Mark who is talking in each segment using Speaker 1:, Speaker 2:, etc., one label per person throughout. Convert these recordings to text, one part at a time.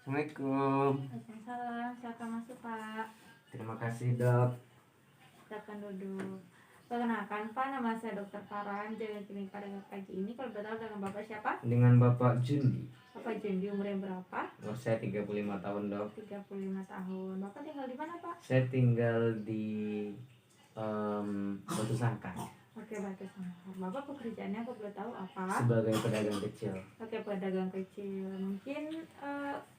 Speaker 1: Assalamualaikum.
Speaker 2: Waalaikumsalam, silakan masuk Pak.
Speaker 1: Terima kasih dok.
Speaker 2: Silakan duduk. Perkenalkan Pak, nama saya Dr. Farhan, jaga klinik pada pagi ini. Kalau betul dengan Bapak siapa?
Speaker 1: Dengan Bapak Jundi.
Speaker 2: Bapak Jundi, umurnya berapa?
Speaker 1: Umur saya 35 tahun dok.
Speaker 2: 35 tahun. Bapak tinggal di mana Pak?
Speaker 1: Saya tinggal di Batu Sangkar
Speaker 2: Oke, Batu Sangkar. Bapak pekerjaannya apa boleh tahu apa?
Speaker 1: sebagai pedagang kecil.
Speaker 2: Oke, pedagang kecil. Mungkin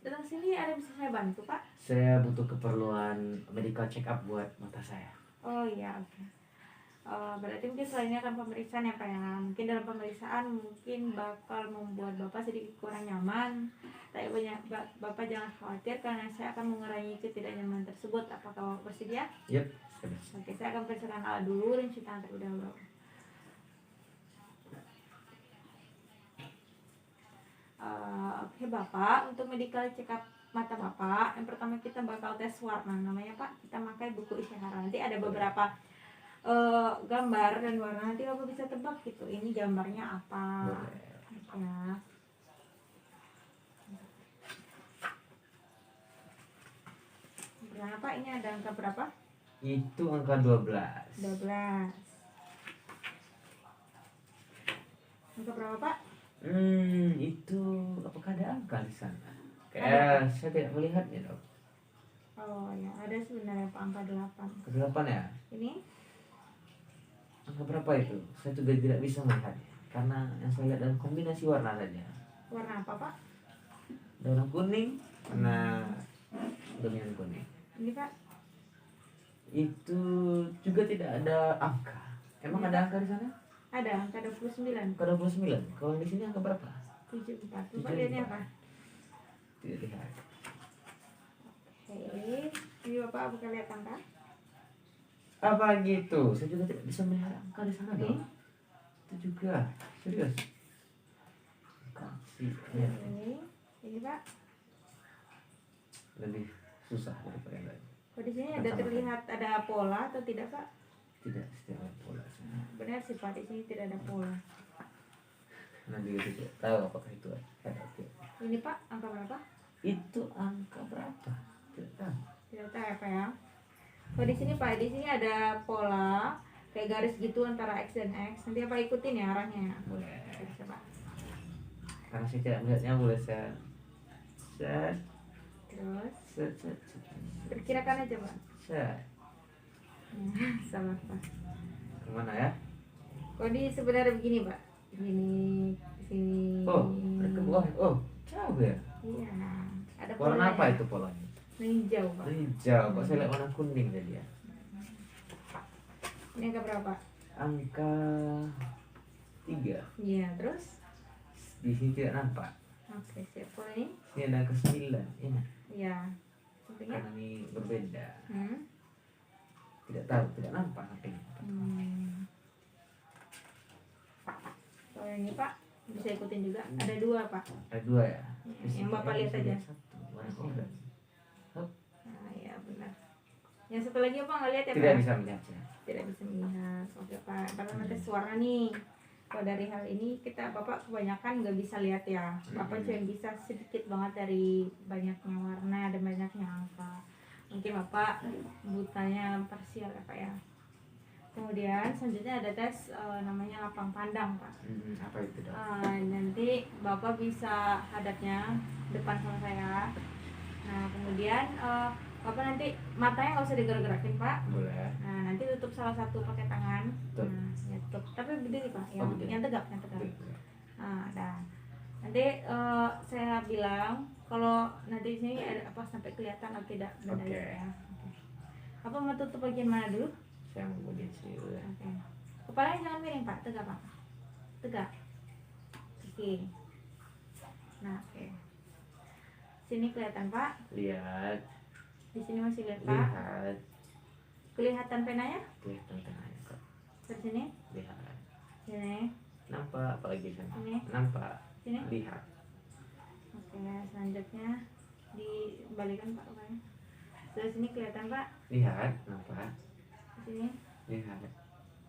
Speaker 2: datang sini ada bisa saya bantu Pak?
Speaker 1: Saya butuh keperluan medical check up buat mata saya.
Speaker 2: Oh iya, oke. Berarti mungkin selain ini akan pemeriksaan ya Pak ya. Mungkin dalam pemeriksaan mungkin bakal membuat Bapak sedikit kurang nyaman. Tapi Bapak jangan khawatir karena saya akan mengurangi ketidaknyamanan tersebut. Apakah Bapak bersedia?
Speaker 1: Yep.
Speaker 2: Oke, saya akan periksakan alat dulu dan cuci tangan terlebih dahulu. Oke Bapak, untuk medical check up mata Bapak, yang pertama kita bakal tes warna namanya Pak. Kita pakai buku isyarat. Nanti ada beberapa gambar dan warna, nanti Bapak bisa tebak gitu. Ini gambarnya apa? Ya. Berapa? Ini ada angka berapa?
Speaker 1: Itu angka 12.
Speaker 2: 12. Angka berapa Pak?
Speaker 1: Itu apakah ada angka di sana? Kayak saya tidak melihatnya dok.
Speaker 2: Oh ya, ada sebenarnya Pak, angka 8.
Speaker 1: Ke 8 ya?
Speaker 2: Ini?
Speaker 1: Angka berapa itu? Saya juga tidak bisa melihatnya karena yang saya lihat dalam kombinasi warna saja.
Speaker 2: Warna apa Pak?
Speaker 1: Warna kuning, warna dominan kuning.
Speaker 2: Ini Pak?
Speaker 1: Itu juga tidak ada angka. Emang ada angka di sana?
Speaker 2: Ada angka 29.
Speaker 1: Angka 29. Kalau di sini angka berapa?
Speaker 2: 74. Bapak lihatnya apa?
Speaker 1: Tidak lihat.
Speaker 2: Oke. Ini Bapak apakah lihat angka?
Speaker 1: Apa gitu? Saya juga tidak bisa melihat angka di sana
Speaker 2: Nih.
Speaker 1: dong. Itu juga. Serius. Kasih. Ya.
Speaker 2: Ini Pak.
Speaker 1: Lebih susah daripada yang lain.
Speaker 2: Kok di sini ada terlihat ada pola atau tidak Pak?
Speaker 1: Tidak setiap pola.
Speaker 2: Benar sih Pak, di sini tidak ada pola.
Speaker 1: Nanti juga tidak tahu apakah itu ada.
Speaker 2: Ini Pak, angka berapa?
Speaker 1: Itu angka berapa? Tidak tahu.
Speaker 2: Tidak tahu ya Pak ya. Kok di sini Pak, di sini ada pola kayak garis gitu antara X dan X. Nanti apa ikutin ya arahnya?
Speaker 1: Boleh.
Speaker 2: Bisa Pak.
Speaker 1: Karena saya tidak melihatnya, boleh saya set.
Speaker 2: Terus
Speaker 1: Set.
Speaker 2: perkirakan aja Pak.
Speaker 1: Set.
Speaker 2: Salah Pak.
Speaker 1: Kemana ya?
Speaker 2: Kok di sebenarnya begini Pak? Begini, di sini.
Speaker 1: Oh, ada ke bawah. Oh, jauh ya.
Speaker 2: Iya. Ada
Speaker 1: Warna
Speaker 2: polanya.
Speaker 1: apa itu polanya?
Speaker 2: Hijau Pak.
Speaker 1: Hijau. Kok saya lihat warna kuning tadi ya?
Speaker 2: Ini angka berapa?
Speaker 1: Angka 3.
Speaker 2: Iya, terus?
Speaker 1: Di sini tidak nampak.
Speaker 2: Oke, siap. Pola ini?
Speaker 1: Sini ada angka 9. Ini.
Speaker 2: Iya. Sampingnya?
Speaker 1: Karena ini berbeda.
Speaker 2: Hmm.
Speaker 1: Tidak tahu, tidak nampak sampingnya.
Speaker 2: Pola ini Pak, bisa ikutin juga. Ada 2 Pak.
Speaker 1: Ada 2 ya?
Speaker 2: Yang Bapak lihat aja.
Speaker 1: Satu, warna oranye.
Speaker 2: Nah, ya benar. Yang satu lagi apa nggak lihat ya
Speaker 1: Tidak
Speaker 2: Pak?
Speaker 1: bisa melihatnya.
Speaker 2: Tidak bisa melihat. Oke Pak. Pertama tes warna nih. Kalau dari hal ini Bapak kebanyakan nggak bisa lihat ya. Bapak cuma bisa sedikit banget dari banyaknya warna dan banyaknya angka. Mungkin Bapak butanya parsial ya Pak ya. Kemudian selanjutnya ada tes namanya lapang pandang Pak.
Speaker 1: Apa itu dok?
Speaker 2: Nanti Bapak bisa hadapnya depan sama saya. Nah kemudian Bapak nanti matanya nggak usah digerak-gerakin Pak.
Speaker 1: Boleh.
Speaker 2: Nah nanti tutup salah satu pakai tangan.
Speaker 1: Tutup.
Speaker 2: Nah ya tutup. Tapi berdiri Pak. Yang,
Speaker 1: berdiri.
Speaker 2: yang tegak, yang tegak.
Speaker 1: Betul.
Speaker 2: Nah dah. Nanti saya bilang kalau nanti di sini ada apa sampai kelihatan atau tidak benda
Speaker 1: Oke.
Speaker 2: ya. Oke. Apa mau tutup bagian mana dulu?
Speaker 1: Saya mau bagian sini dulu ya.
Speaker 2: Oke. Kepalanya jangan miring Pak, tegak Pak. Tegak. Oke. Nah oke. Sini kelihatan Pak.
Speaker 1: Lihat.
Speaker 2: Di sini masih lihat Pak.
Speaker 1: Lihat.
Speaker 2: Kelihatan penanya?
Speaker 1: Kelihatan tengahnya kok.
Speaker 2: Di sini.
Speaker 1: Lihat.
Speaker 2: Sini.
Speaker 1: Nampak apalagi sana?
Speaker 2: Ini.
Speaker 1: Nampak.
Speaker 2: Sini.
Speaker 1: Lihat.
Speaker 2: Oke, selanjutnya dibalikan Pak kepalanya. Sebelah sini kelihatan Pak.
Speaker 1: Lihat. Nampak.
Speaker 2: Di sini.
Speaker 1: Lihat.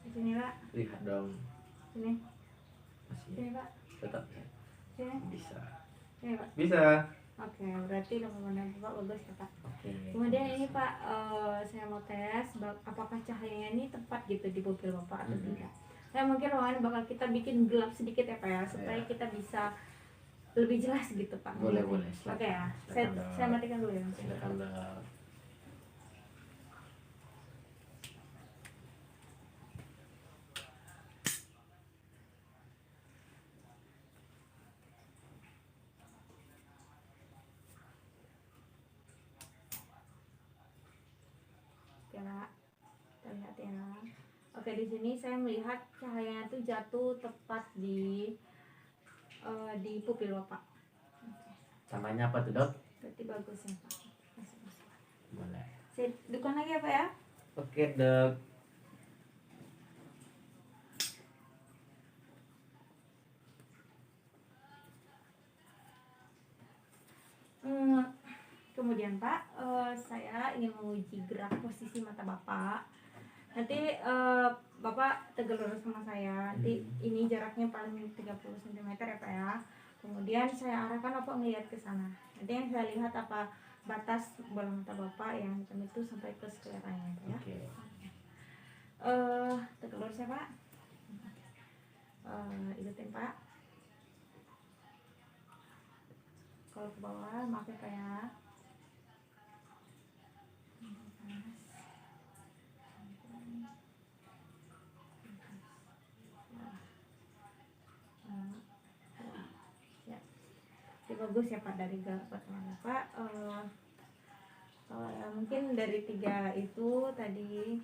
Speaker 2: Di sini Pak.
Speaker 1: Lihat dong.
Speaker 2: Sini.
Speaker 1: Masih
Speaker 2: Sini Pak.
Speaker 1: tetap lihat.
Speaker 2: Sini.
Speaker 1: Bisa.
Speaker 2: Sini Pak.
Speaker 1: Bisa.
Speaker 2: Oke, berarti nomor pandang Bapak bagus ya Pak.
Speaker 1: Oke.
Speaker 2: Kemudian ini Pak, saya mau tes apakah cahayanya ini tepat gitu di pupil Bapak atau tidak. Saya mungkin ruangan bakal kita bikin gelap sedikit ya Pak ya, supaya
Speaker 1: Ya.
Speaker 2: kita bisa lebih jelas gitu Pak.
Speaker 1: Boleh,
Speaker 2: Gitu.
Speaker 1: boleh. Silakan.
Speaker 2: Oke ya,
Speaker 1: Silakan,
Speaker 2: saya matikan dulu ya.
Speaker 1: Silakan, Dok.
Speaker 2: Oke Pak, kita lihat ya. Oke, di sini saya melihat cahayanya itu jatuh tepat di pupil Bapak.
Speaker 1: Namanya apa tuh, Dok?
Speaker 2: Berarti bagus ya Pak. Bagus.
Speaker 1: Boleh.
Speaker 2: Saya dudukan lagi ya Pak ya.
Speaker 1: Oke, Dok.
Speaker 2: Kemudian Pak, saya ingin menguji gerak posisi mata Bapak. Nanti Bapak tegak lurus sama saya. Nanti ini jaraknya paling 30 cm ya Pak ya. Kemudian saya arahkan Bapak melihat ke sana. Nanti yang saya lihat apa batas bola mata Bapak yang hitam itu sampai ke sekelilingnya Pak ya.
Speaker 1: Oke.
Speaker 2: Tegak lurus ya Pak. Ikutin Pak. Kalau ke bawah maaf ya Pak ya. Ya, bagus ya Pak dari gerak pertama Pak. Kalau mungkin dari 3 itu tadi,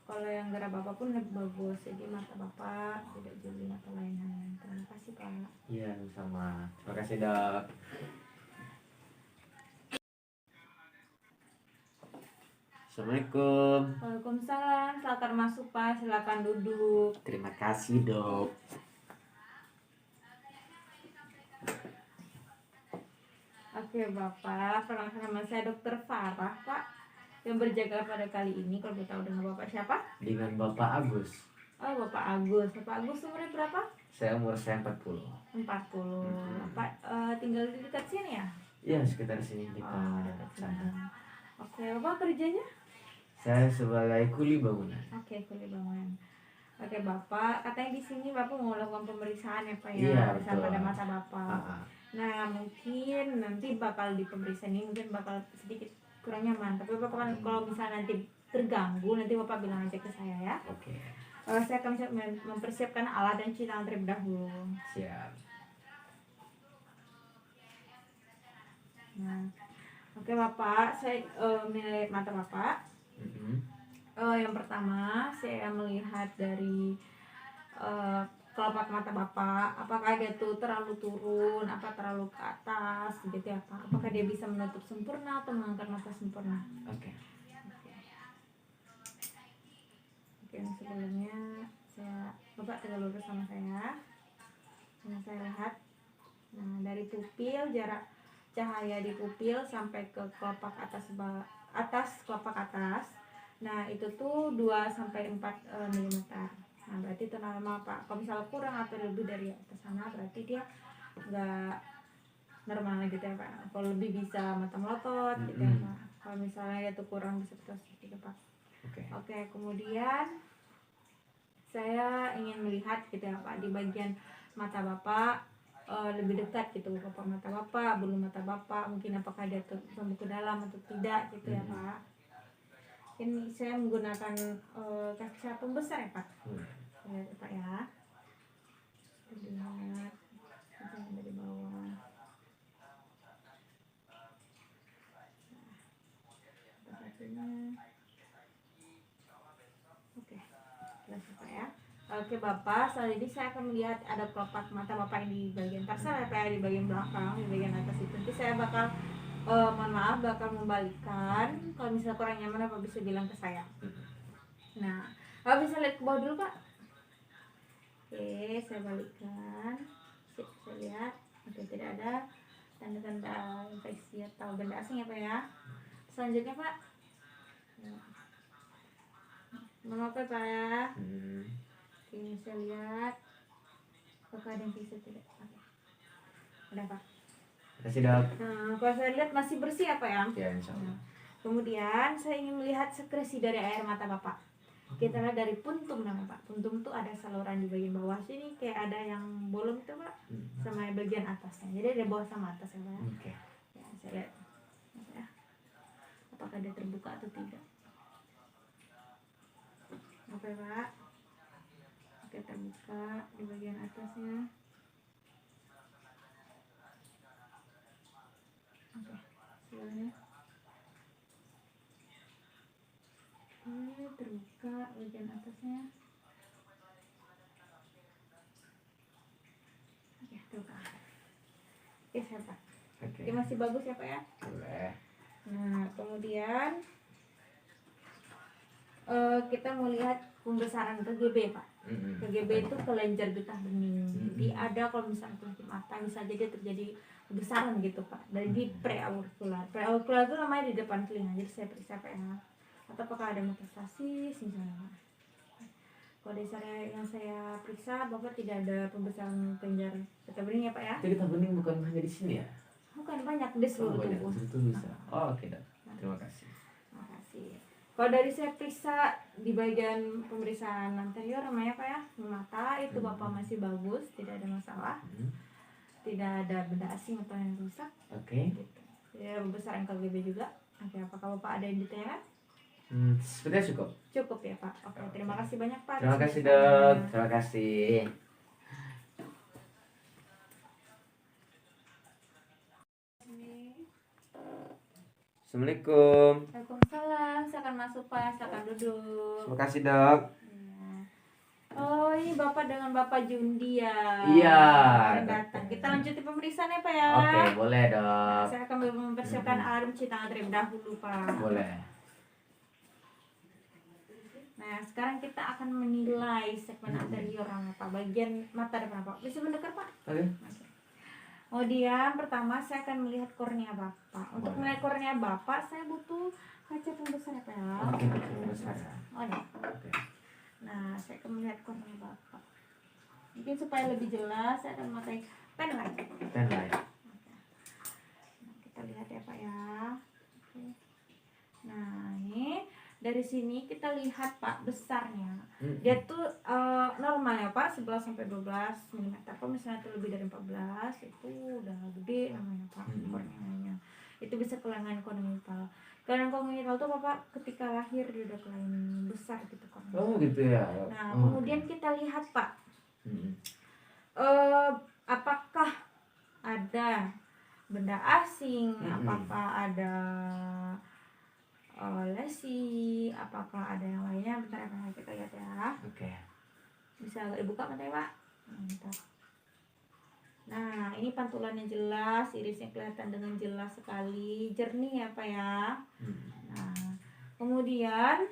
Speaker 2: kalau yang gerak Bapak pun lebih bagus. Jadi mata Bapak tidak jeli mata lainnya. Terima kasih Pak.
Speaker 1: Iya, sama. Terima kasih, Dok. Assalamualaikum.
Speaker 2: Waalaikumsalam. Silakan masuk Pak. Silakan duduk.
Speaker 1: Terima kasih, Dok.
Speaker 2: Oke Bapak, perkenalkan nama saya Dokter Farah Pak, yang berjaga pada kali ini. Kalau kita tahu dengan Bapak siapa?
Speaker 1: Dengan Bapak Agus.
Speaker 2: Oh Bapak Agus. Bapak Agus umurnya berapa?
Speaker 1: Umur saya 40.
Speaker 2: 40. Pak tinggal di dekat sini ya?
Speaker 1: Iya, sekitar sini dekat
Speaker 2: Dekat
Speaker 1: sana.
Speaker 2: sini. Oke, Bapak kerjanya?
Speaker 1: Saya sebagai kuli bangunan.
Speaker 2: Oke, kuli bangunan. Oke Bapak, katanya di sini Bapak mau melakukan pemeriksaan ya Pak ya,
Speaker 1: Iya,
Speaker 2: pemeriksaan
Speaker 1: betul.
Speaker 2: pada mata Bapak.
Speaker 1: Ah, ah.
Speaker 2: Nah mungkin nanti bakal di pemeriksaan ini mungkin bakal sedikit kurang nyaman, tapi Bapak kan kalau misalnya nanti terganggu nanti Bapak bilang aja ke saya ya.
Speaker 1: Oke.
Speaker 2: Saya akan mempersiapkan alat dan cuci tangan terlebih dahulu.
Speaker 1: Siap.
Speaker 2: Nah, oke Bapak, saya menilai mata Bapak. Yang pertama saya melihat dari kelopak mata Bapak, apakah dia tuh terlalu turun, apa terlalu ke atas gitu ya Pak? Apakah dia bisa menutup sempurna atau mengangkat mata sempurna?
Speaker 1: Oke.
Speaker 2: Oke, sebelumnya Bapak tegak lurus sama saya. Yang saya lihat, nah dari pupil, jarak cahaya di pupil sampai ke kelopak atas kelopak atas. Nah itu tuh 2 sampai 4 mm. Nah berarti itu normal Pak. Kalau misalnya kurang atau lebih dari atas sana berarti dia nggak normal gitu ya Pak. Kalau lebih bisa mata melotot gitu ya Pak. Kalau misalnya itu kurang bisa seperti itu Pak. Oke, kemudian saya ingin melihat gitu ya Pak di bagian mata Bapak lebih dekat gitu kelopak mata Bapak, bulu mata Bapak, mungkin apakah dia tumbuh ke dalam atau tidak gitu ya Pak. Ini saya menggunakan kaki saya pembesar ya Pak. Lihat Pak ya. Lihat jangan dari bawah. Oke, jelas Pak ya. Oke Bapak, saat ini saya akan melihat ada kelopak mata Bapak yang di bagian tarsal ya Pak ya, di bagian belakang, di bagian atas itu. Nanti saya bakal mohon maaf bakal membalikkan. Kalau misalnya kurang nyaman Bapak bisa bilang ke saya. Nah, Bapak bisa lihat ke bawah dulu Pak. Oke, saya balikkan. Saya lihat. Oke, tidak ada tanda-tanda infeksi atau benda asing ya Pak ya. Selanjutnya Pak. Mohon maaf ya Pak ya. Oke, saya lihat. Apakah ada infeksi tidak? Oke. Udah Pak.
Speaker 1: Kasih dok.
Speaker 2: Nah, kalau saya lihat masih bersih apa ya?
Speaker 1: Ya insya Allah.
Speaker 2: Nah, kemudian saya ingin melihat sekresi dari air mata Bapak. Kita lihat dari puntum nama Pak. Puntum tuh ada saluran di bagian bawah sini, kayak ada yang bolong tuh Pak, sama bagian atasnya. Jadi ada bawah sama atas ya Pak.
Speaker 1: Oke.
Speaker 2: Ya, saya lihat. Ya. Apakah dia terbuka atau tidak? Oke Pak. Oke, terbuka di bagian atasnya. Oke, sebelahnya. Terbuka bagian atasnya. Oke, terbuka. Oke, saya Pak.
Speaker 1: Oke.
Speaker 2: Oke, masih bagus ya Pak ya?
Speaker 1: Boleh.
Speaker 2: Nah, kemudian kita mau lihat pembesaran KGB Pak. KGB itu kelenjar getah bening. Jadi ada kalau misalnya penyakit mata bisa jadi terjadi kebesaran gitu Pak. Dari di preaurikular. Preaurikular itu namanya di depan telinga. Jadi saya periksa Pak ya. Atau apakah ada metastasis misalnya Pak. Kalau dari saya yang saya periksa Bapak tidak ada pembesaran kelenjar getah bening ya Pak ya.
Speaker 1: Jadi getah bening bukan hanya di sini ya?
Speaker 2: Bukan, banyak di seluruh
Speaker 1: banyak.
Speaker 2: tubuh.
Speaker 1: Itu bisa. Oh, oke dok. Terima kasih.
Speaker 2: Terima kasih. Kalau dari saya periksa di bagian pemeriksaan anterior namanya Pak ya, mata itu Bapak masih bagus, tidak ada masalah, tidak ada benda asing atau yang rusak.
Speaker 1: Oke.
Speaker 2: Gitu. Ya, pembesaran KGB juga. Oke, apakah Bapak ada yang ditanyakan?
Speaker 1: Sepertinya cukup.
Speaker 2: Cukup ya Pak. Oke, terima kasih banyak Pak.
Speaker 1: Terima kasih dok. Terima kasih. Assalamualaikum.
Speaker 2: Waalaikumsalam. Silakan masuk Pak, silakan duduk.
Speaker 1: Terima kasih dok.
Speaker 2: Oh, ini Bapak dengan Bapak Jundi ya.
Speaker 1: Iya.
Speaker 2: Yang datang. Kita lanjutin pemeriksaan ya Pak ya.
Speaker 1: Oke, boleh dok.
Speaker 2: Saya akan mempersiapkan alarm cuci tangan terlebih dahulu Pak.
Speaker 1: Boleh.
Speaker 2: Nah, sekarang kita akan menilai segmen anterior Pak, bagian mata depan Pak. Bisa mendekat Pak?
Speaker 1: Oke.
Speaker 2: Kemudian pertama saya akan melihat kornea Bapak. Untuk
Speaker 1: Boleh.
Speaker 2: melihat kornea Bapak, saya butuh kaca pembesar ya Pak ya.
Speaker 1: Oke, besar ya.
Speaker 2: Oh ya.
Speaker 1: Oke.
Speaker 2: Nah, saya akan melihat kornea Bapak. Mungkin supaya lebih jelas, saya akan memakai pen light.
Speaker 1: Pen light.
Speaker 2: Nah, kita lihat ya Pak ya. Oke. Nah, ini dari sini kita lihat Pak besarnya. Dia tuh normal ya Pak, 11 sampai 12 mm. Kalau misalnya itu lebih dari 14 itu udah gede namanya Pak, korneanya. Itu bisa kelainan kongenital. Kelainan kongenital tuh Bapak ketika lahir dia udah kelainan besar gitu kornea.
Speaker 1: Oh gitu ya.
Speaker 2: Nah, kemudian kita lihat Pak. Apakah ada benda asing, apakah ada lesi, apakah ada yang lainnya? Bentar ya, kita lihat ya.
Speaker 1: Oke.
Speaker 2: Bisa agak dibuka matanya Pak. Mantap. Nah, ini pantulannya jelas, irisnya kelihatan dengan jelas sekali, jernih ya Pak ya. Nah, kemudian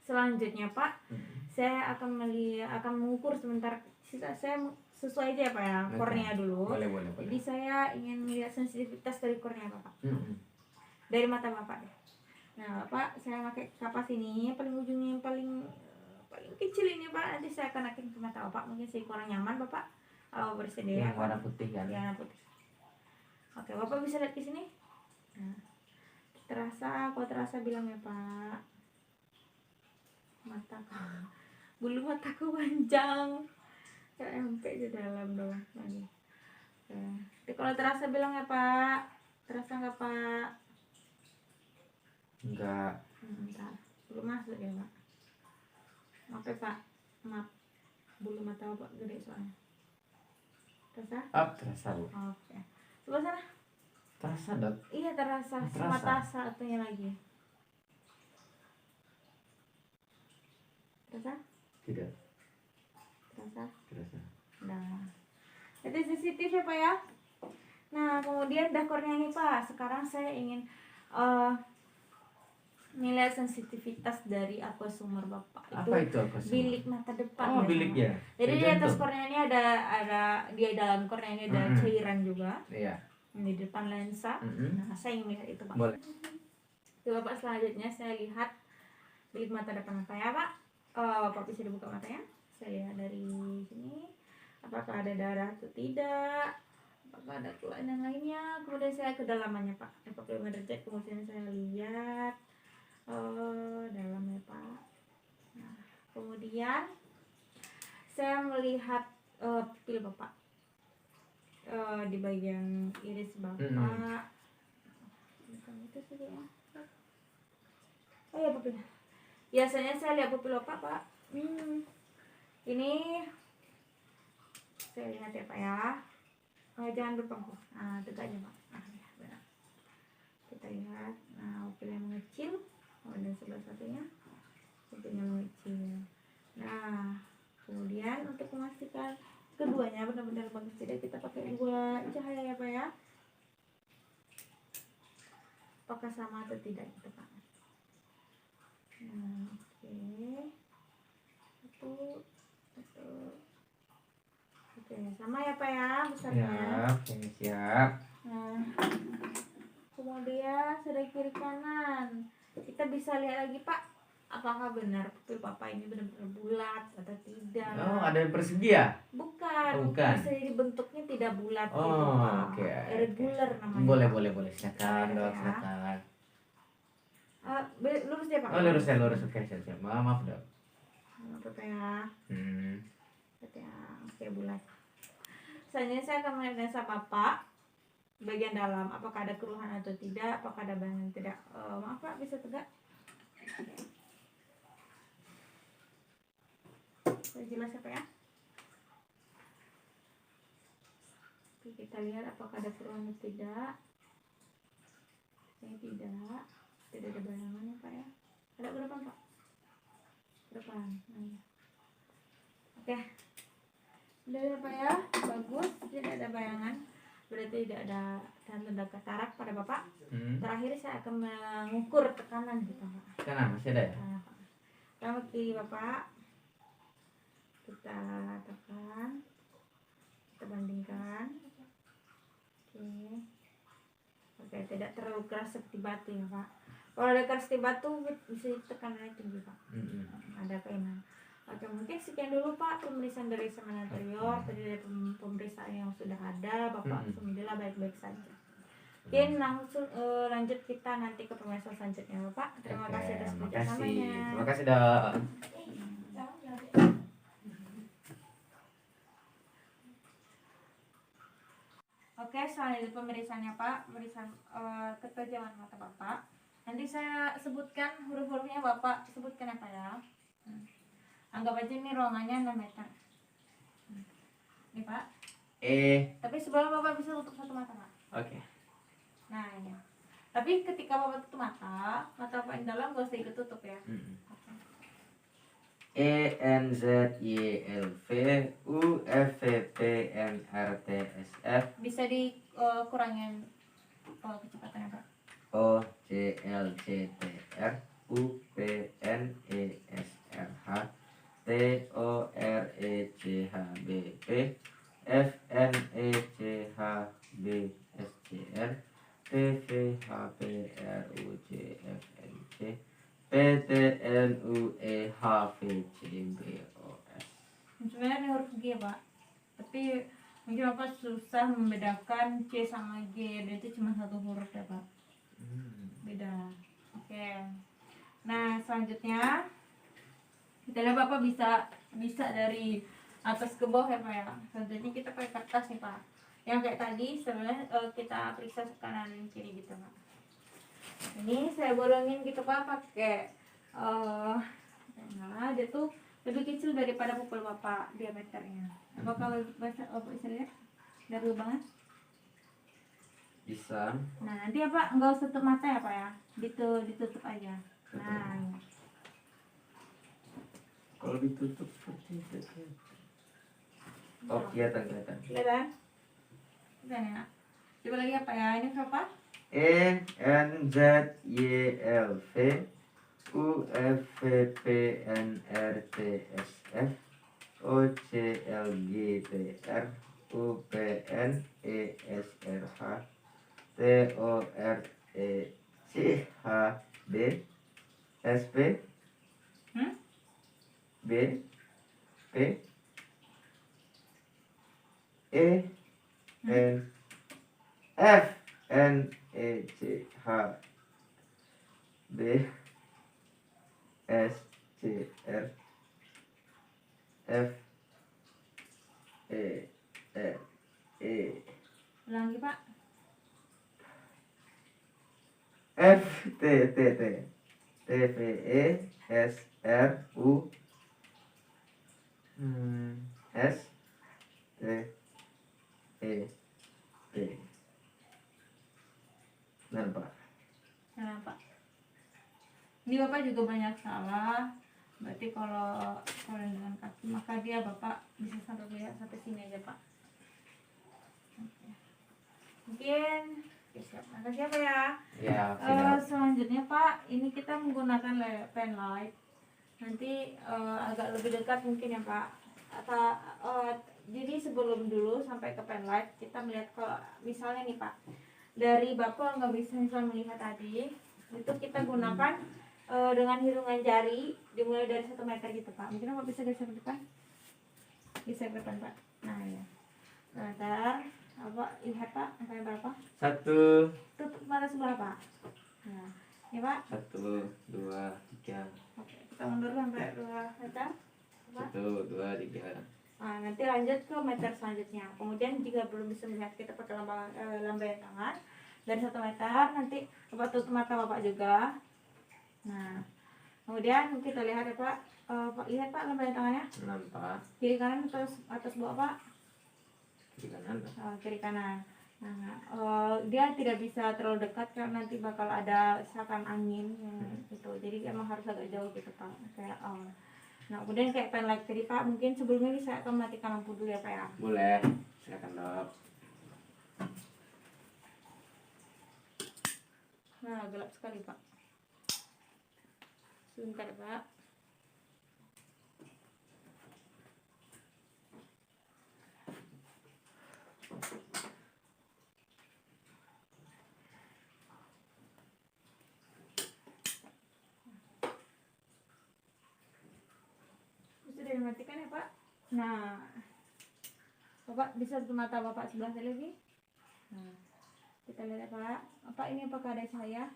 Speaker 2: selanjutnya Pak, saya akan mengukur sebentar. Saya sesuai aja ya Pak ya, kornea dulu.
Speaker 1: Boleh.
Speaker 2: Jadi saya ingin melihat sensitivitas dari kornea Bapak. Dari mata Bapak deh. Nah Bapak, saya pakai kapas ini paling ujungnya yang paling kecil ini Pak. Nanti saya akan nakin ke mata Bapak. Mungkin saya kurang nyaman Bapak kalau bersedia.
Speaker 1: Yang warna putih kan?
Speaker 2: Yang warna putih. Oke, Bapak bisa lihat di sini. Nah, terasa, kalau terasa bilang ya Pak. Mataku, bulu mataku panjang. Sampai di dalam dong. Lagi. Oke. Kalau terasa bilang ya Pak. Terasa nggak Pak?
Speaker 1: Enggak.
Speaker 2: Bentar, belum masuk ya Pak. Maaf ya Pak, maaf, bulu mata Bapak gede soalnya. Terasa?
Speaker 1: Terasa bu.
Speaker 2: Oke. Sebelah sana?
Speaker 1: Terasa dok.
Speaker 2: Iya terasa.
Speaker 1: Terasa.
Speaker 2: Mata satunya lagi. Terasa?
Speaker 1: Tidak.
Speaker 2: Terasa?
Speaker 1: Terasa.
Speaker 2: Nah, itu sensitif ya Pak ya. Nah, kemudian dah kornea nih Pak. Sekarang saya ingin nilai sensitivitas dari aqua sumber Bapak.
Speaker 1: Apa itu aqua sumber?
Speaker 2: Bilik mata depan.
Speaker 1: Oh,
Speaker 2: ya,
Speaker 1: bilik ya.
Speaker 2: Jadi di atas kornea ini ada di dalam kornea ini ada cairan juga.
Speaker 1: Iya.
Speaker 2: Di depan lensa. Nah, saya ingin lihat itu Pak.
Speaker 1: Boleh.
Speaker 2: Coba Pak, selanjutnya saya lihat bilik mata depan apa ya Pak. Bapak bisa dibuka matanya. Saya lihat dari sini. Apakah ada darah atau tidak? Apa ada keluhan yang lainnya? Kemudian saya kedalamannya Pak. 45 derajat. Kemudian saya lihat dalamnya Pak. Nah, kemudian saya melihat pupil Bapak di bagian iris Bapak. Bukan itu sih ya. Oh ya pupil. Biasanya saya lihat pupil Bapak Pak. Ini saya lihat ya Pak ya. Jangan berpangku. Nah, tegak aja Pak. Nah, ya, benar. Kita lihat. Nah, pupilnya mengecil. Dan sebelah satunya pupilnya mengecil. Nah, kemudian untuk memastikan keduanya benar-benar bagus tidak, kita pakai 2 cahaya ya Pak ya. Apakah sama atau tidak gitu Pak. Nah, satu. Oke, sama ya Pak ya besarnya.
Speaker 1: Siap.
Speaker 2: Nah, kemudian sudah kiri kanan. Kita bisa lihat lagi Pak, apakah benar pupil Bapak ini benar-benar bulat atau tidak.
Speaker 1: Oh, ada yang persegi ya?
Speaker 2: Bukan.
Speaker 1: Bukan.
Speaker 2: Bisa jadi bentuknya tidak bulat gitu
Speaker 1: Oh,
Speaker 2: Pak.
Speaker 1: oke.
Speaker 2: Irregular namanya.
Speaker 1: Boleh. Silakan, Dok,
Speaker 2: Ya.
Speaker 1: silakan.
Speaker 2: Lurus ya Pak.
Speaker 1: Oh, lurus. Oke, siap. Maaf, Dok.
Speaker 2: Apa ya? Ya, oke bulat. Selanjutnya saya akan menganalisa Bapak bagian dalam, apakah ada keluhan atau tidak, apakah ada bayangan tidak. Maaf Pak, bisa tegak? Jelas ya Pak ya? Oke, kita lihat apakah ada keluhan atau tidak. Ini tidak ada bayangan ya Pak ya. Ada ke depan Pak? Ke depan. Nah, oke. Udah ya Pak ya, bagus, tidak ada bayangan, berarti tidak ada tanda katarak pada Bapak. Terakhir saya akan mengukur tekanan kita Pak.
Speaker 1: Kanan masih ada ya?
Speaker 2: Nah, Pak. Pertama kiri Bapak, kita tekan, kita bandingkan. Oke, tidak terlalu keras seperti batu ya Pak. Kalau ada keras seperti batu bisa tekanannya tinggi Pak. Ada kainan. Oke, mungkin sekian dulu Pak pemeriksaan dari semen anterior. Tadi dari pemeriksaan yang sudah ada, Bapak alhamdulillah baik-baik saja. Oke, langsung lanjut kita nanti ke pemeriksaan selanjutnya Bapak. Terima kasih atas kerjasamanya.
Speaker 1: Terima kasih, Dok.
Speaker 2: Oke, selanjutnya pemeriksaannya Pak, pemeriksaan ketajaman mata Bapak. Nanti saya sebutkan huruf-hurufnya, Bapak sebutkan apa ya. Anggap aja ini ruangannya 6 meter. Ini Pak. Tapi sebelum Bapak bisa tutup satu mata Pak.
Speaker 1: Oke.
Speaker 2: Nah ini. Tapi ketika Bapak tutup mata Bapak yang dalam gak usah ikut tutup ya.
Speaker 1: ENZYLVUFVPNRTSF.
Speaker 2: Bisa dikurangin kecepatannya Pak.
Speaker 1: OJLCTR UPNESRH TORECHBP FNECHBSCR TVHPRUJFNC PTNUEHVCBOS.
Speaker 2: Sebenarnya ini huruf G Pak, tapi mungkin Bapak susah membedakan C sama G, dan itu cuma satu huruf ya Pak. Beda. Oke. Nah selanjutnya kita lihat Bapak bisa dari atas ke bawah ya Pak ya. Selanjutnya kita pakai kertas nih Pak. Yang kayak tadi sebenarnya kita periksa kanan kiri gitu Pak. Ini saya bolongin gitu Pak pakai nah dia tuh lebih kecil daripada pupil Bapak diameternya. Apakah Bapak bisa lihat dari lubangan?
Speaker 1: Bisa.
Speaker 2: Nah nanti ya Pak nggak usah tutup mata ya Pak ya, ditutup aja. Nah ya.
Speaker 1: Kalau ditutup seperti itu. Oh kelihatan.
Speaker 2: Kelihatan ya. Coba lagi apa ya, ini berapa?
Speaker 1: ENZYLV UFVPNRTSF OCLGTR UPNESRH TORECHB SP B P E N F N E C H B S C R F E R E
Speaker 2: Ulang lagi Pak.
Speaker 1: F T T T T V E S R U S T E T. Benar Pak.
Speaker 2: Kenapa? Ini Bapak juga banyak salah. Berarti kalau dengan kaki maka dia Bapak bisa sampai lihat sampai sini aja Pak. Oke. Mungkin siap. Makasih ya Pak ya.
Speaker 1: Ya,
Speaker 2: Selanjutnya Pak, ini kita menggunakan pen light. Nanti agak lebih dekat mungkin ya Pak. Atau jadi sebelum dulu sampai ke pen light kita melihat ke misalnya nih Pak, dari Bapak nggak bisa misal melihat tadi, itu kita gunakan dengan hitungan jari dimulai dari 1 meter gitu Pak. Mungkin Bapak bisa geser ke depan, geser ke depan Pak. Nah ya, sebentar. Apa lihat Pak, angkanya berapa?
Speaker 1: 1
Speaker 2: Tutup mata sebelah Pak. Nah, ya Pak.
Speaker 1: 1 2 3.
Speaker 2: Oke, kita mundur sampai 2 meter. Pak.
Speaker 1: 1 2 3.
Speaker 2: Nah, nanti lanjut ke meter selanjutnya. Kemudian jika belum bisa melihat, kita pakai lambaian tangan dari 1 meter. Nanti Bapak tutup mata Bapak juga. Nah, kemudian kita lihat ya Pak. Pak lihat Pak lambaian tangannya.
Speaker 1: Nampak.
Speaker 2: Kiri kanan atas bawah Pak.
Speaker 1: Kiri kanan.
Speaker 2: Kiri kanan. Nah, dia tidak bisa terlalu dekat karena nanti bakal ada seakan angin yang itu. Jadi emang harus agak jauh gitu Pak. Kayak nah, kemudian kayak pen light tadi Pak, mungkin sebelumnya saya akan matikan lampu dulu ya Pak ya.
Speaker 1: Boleh. Silakan Dok.
Speaker 2: Nah, gelap sekali Pak. Sebentar Pak. Sudah dimatikan ya Pak. Nah, Bapak bisa tutup mata Bapak sebelah lagi. Nah, kita lihat ya Pak. Bapak ini apakah ada cahaya?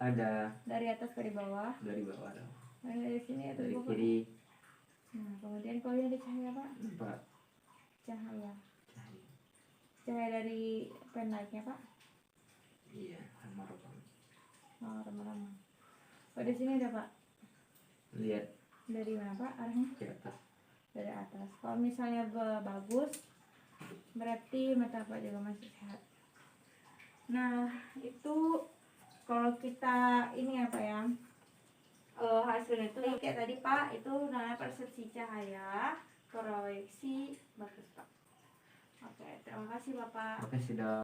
Speaker 1: Ada
Speaker 2: Dari atas ke bawah.
Speaker 1: dari bawah dong.
Speaker 2: Dari sini atau
Speaker 1: Dari
Speaker 2: bawah?
Speaker 1: kiri.
Speaker 2: Nah, kemudian kalau ini ada cahaya Pak.
Speaker 1: Nampak.
Speaker 2: Cahaya. Cahaya dari pen lightnya Pak.
Speaker 1: Iya, remang-remang.
Speaker 2: Oh, remang-remang. Oh, di sini ada Pak.
Speaker 1: Lihat
Speaker 2: Dari mana Pak arahnya?
Speaker 1: ke atas.
Speaker 2: Dari atas. Kalau misalnya bagus, berarti mata Pak juga masih sehat. Nah, itu kalau kita ini apa ya, hasilnya itu kayak tadi Pak, itu namanya persepsi cahaya, proyeksi bagus Pak. Oke, terima kasih Bapak.
Speaker 1: Makasih Dok.